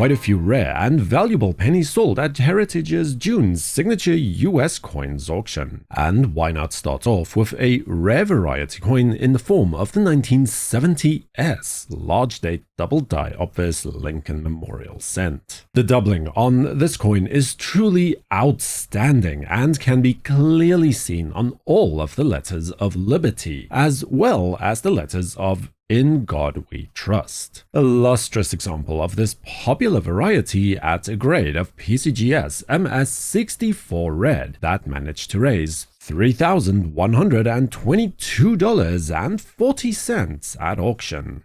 quite a few rare and valuable pennies sold at Heritage's June's signature US coins auction. And why not start off with a rare variety coin in the form of the 1970S large date double die obverse Lincoln Memorial Cent. The doubling on this coin is truly outstanding and can be clearly seen on all of the letters of liberty, as well as the letters of "In God We Trust." A lustrous example of this popular variety at a grade of PCGS MS64 Red that managed to raise $3,122.40 at auction.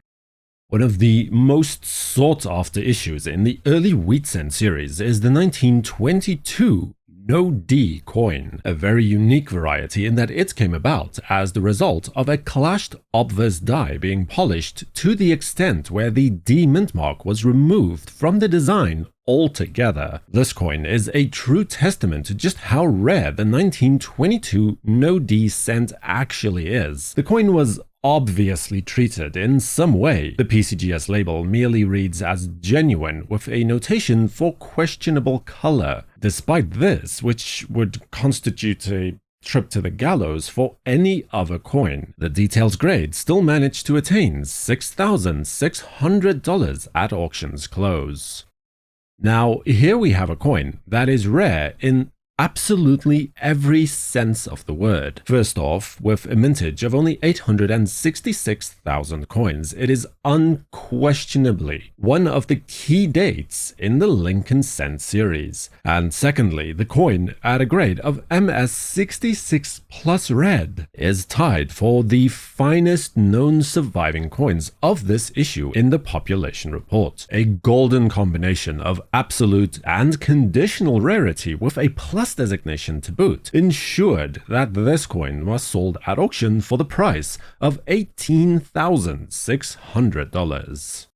One of the most sought-after issues in the early wheat cent series is the 1922 No D coin, a very unique variety in that it came about as the result of a clashed obverse die being polished to the extent where the D mint mark was removed from the design altogether. This coin is a true testament to just how rare the 1922 No D cent actually is. The coin was obviously treated in some way. The PCGS label merely reads as genuine with a notation for questionable color. Despite this, which would constitute a trip to the gallows for any other coin, the details grade still managed to attain $6,600 at auction's close. Now, here we have a coin that is rare in absolutely every sense of the word. First off, with a mintage of only 866,000 coins, it is unquestionably one of the key dates in the Lincoln Cent series. And secondly, the coin at a grade of MS66 Plus Red is tied for the finest known surviving coins of this issue in the population report. A golden combination of absolute and conditional rarity with a plus designation to boot ensured that this coin was sold at auction for the price of $18,600.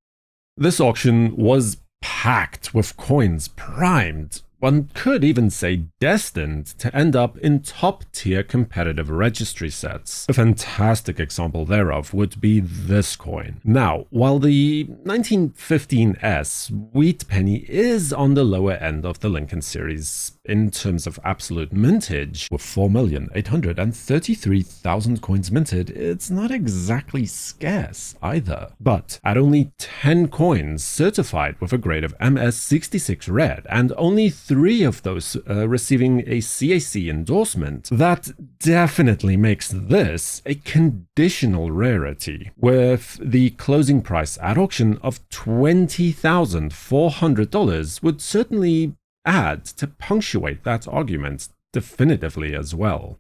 This auction was packed with coins primed, one could even say destined to end up in top-tier competitive registry sets. A fantastic example thereof would be this coin. Now, while the 1915S wheat penny is on the lower end of the Lincoln series in terms of absolute mintage, with 4,833,000 coins minted, it's not exactly scarce either. But at only 10 coins certified with a grade of MS66 Red, and only 3 of those receiving a CAC endorsement, that definitely makes this a conditional rarity, with the closing price at auction of $20,400 would certainly add to punctuate that argument definitively as well.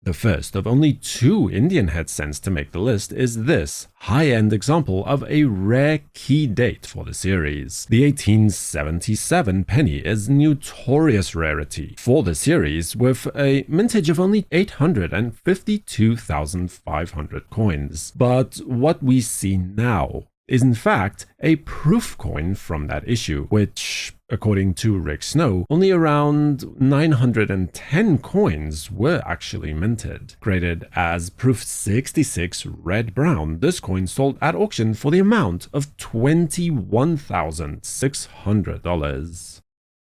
The first of only 2 Indian head cents to make the list is this high-end example of a rare key date for the series. The 1877 penny is notorious rarity for the series, with a mintage of only 852,500 coins. But what we see now is in fact a proof coin from that issue, which, according to Rick Snow, only around 910 coins were actually minted. Graded as Proof 66 Red Brown, this coin sold at auction for the amount of $21,600.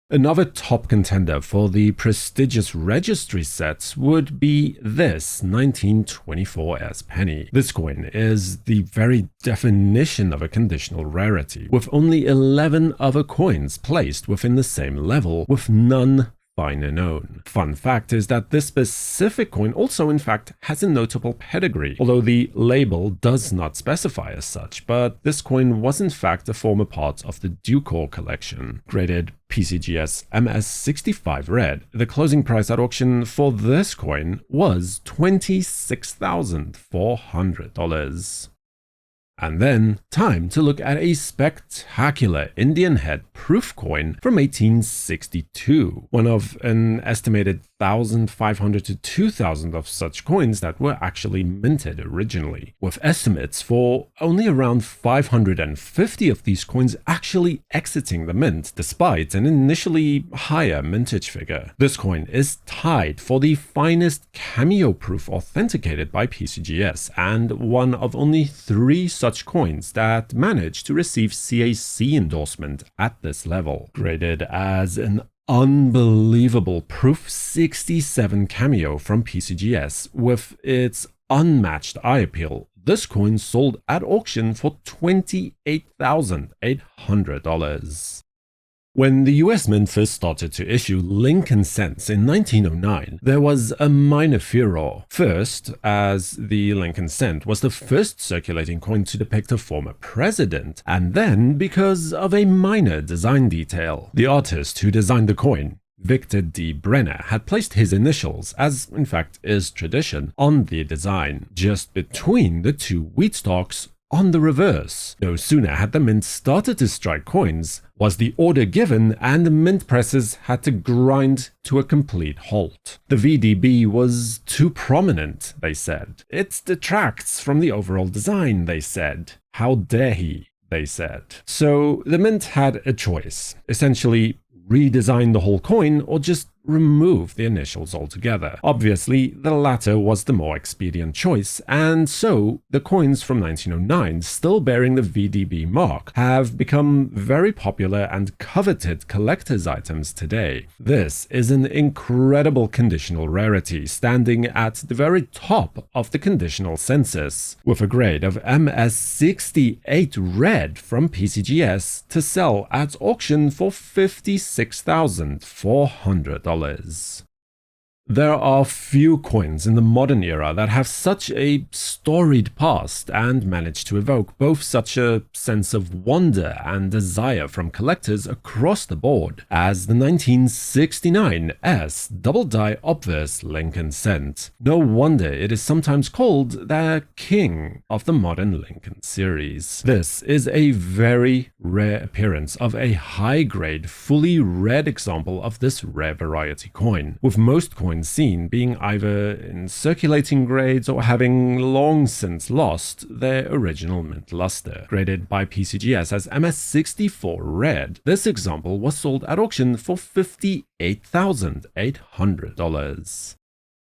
Another top contender for the prestigious registry sets would be this 1924S penny. This coin is the very definition of a conditional rarity, with only 11 other coins placed within the same level, with none finer known. Fun fact is that this specific coin also in fact has a notable pedigree, although the label does not specify as such, but this coin was in fact a former part of the Ducor collection. Graded PCGS MS65 Red, the closing price at auction for this coin was $26,400. And then, time to look at a spectacular Indian head proof coin from 1862, one of an estimated 1,500 to 2,000 of such coins that were actually minted originally, with estimates for only around 550 of these coins actually exiting the mint despite an initially higher mintage figure. This coin is tied for the finest cameo proof authenticated by PCGS, and one of only 3 such coins that managed to receive CAC endorsement at this level. Graded as an unbelievable Proof 67 cameo from PCGS with its unmatched eye appeal, this coin sold at auction for $28,800. When the US Mint first started to issue Lincoln cents in 1909, there was a minor furor. First, as the Lincoln cent was the first circulating coin to depict a former president, and then because of a minor design detail. The artist who designed the coin, Victor D. Brenner, had placed his initials, as in fact is tradition, on the design, just between the 2 wheat stalks on the reverse. No sooner had the mint started to strike coins was the order given, and the mint presses had to grind to a complete halt. The VDB was too prominent, they said. It detracts from the overall design, they said. How dare he, they said. So the mint had a choice. Essentially, redesign the whole coin or just remove the initials altogether. Obviously, the latter was the more expedient choice, and so the coins from 1909, still bearing the VDB mark, have become very popular and coveted collector's items today. This is an incredible conditional rarity, standing at the very top of the conditional census, with a grade of MS68 Red from PCGS to sell at auction for $56,400. There are few coins in the modern era that have such a storied past and manage to evoke both such a sense of wonder and desire from collectors across the board as the 1969 S double-die obverse Lincoln cent. No wonder it is sometimes called the king of the modern Lincoln series. This is a very rare appearance of a high-grade, fully red example of this rare variety coin, with most coins seen being either in circulating grades or having long since lost their original mint luster. Graded by PCGS as MS64 Red, this example was sold at auction for $58,800.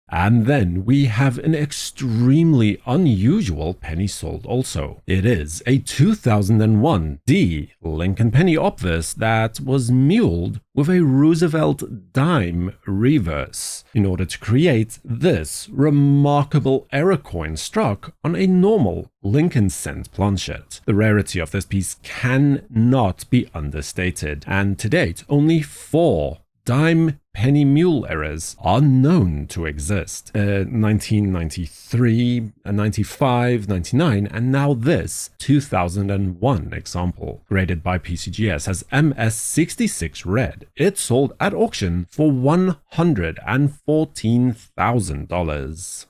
And then we have an extremely unusual penny sold also. It is a 2001 D Lincoln penny obverse that was muled with a Roosevelt dime reverse in order to create this remarkable error coin struck on a normal Lincoln cent planchet. The rarity of this piece cannot be understated, and to date only 4 dime penny mule errors are known to exist. 1993, 95, 99, and now this 2001 example. Graded by PCGS as MS66 Red, it sold at auction for $114,000.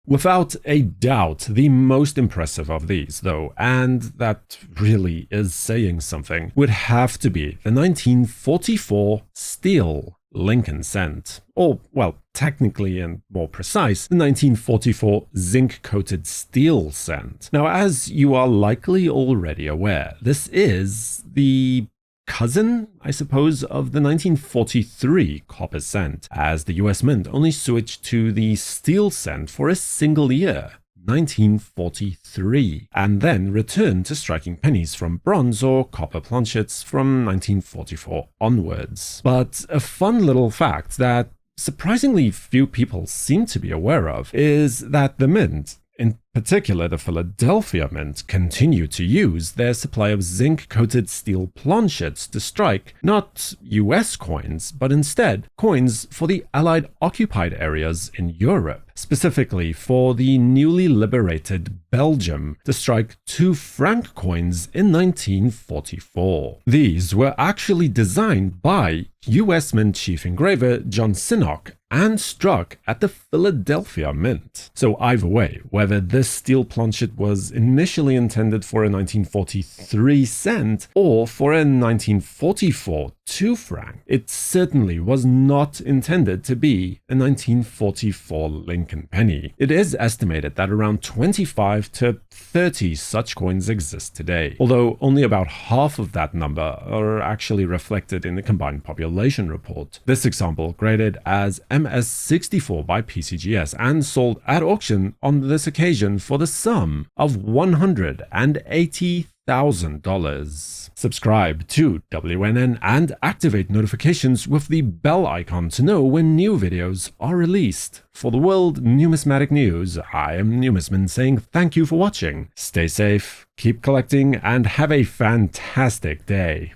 Without a doubt, the most impressive of these, though, and that really is saying something, would have to be the 1944 steel Lincoln cent, or, well, technically and more precise, the 1944 zinc-coated steel cent. Now, as you are likely already aware, this is the cousin, I suppose, of the 1943 copper cent, as the US Mint only switched to the steel cent for a single year, 1943, and then returned to striking pennies from bronze or copper planchets from 1944 onwards. But a fun little fact that surprisingly few people seem to be aware of is that the Mint, in particular the Philadelphia Mint, continue to use their supply of zinc-coated steel planchets to strike not US coins, but instead coins for the Allied occupied areas in Europe, specifically for the newly liberated Belgium, to strike 2 franc coins in 1944. These were actually designed by US Mint chief engraver John Sinnock and struck at the Philadelphia Mint. So either way, whether this steel planchet was initially intended for a 1943 cent or for a 1944 2 franc, it certainly was not intended to be a 1944 Lincoln penny. It is estimated that around 25 to 30 such coins exist today, although only about half of that number are actually reflected in the combined population report. This example graded as MS64 by PCGS and sold at auction on this occasion for the sum of $180,000. Subscribe to WNN and activate notifications with the bell icon to know when new videos are released. For the World Numismatic News, I am Numisman saying thank you for watching. Stay safe, keep collecting, and have a fantastic day.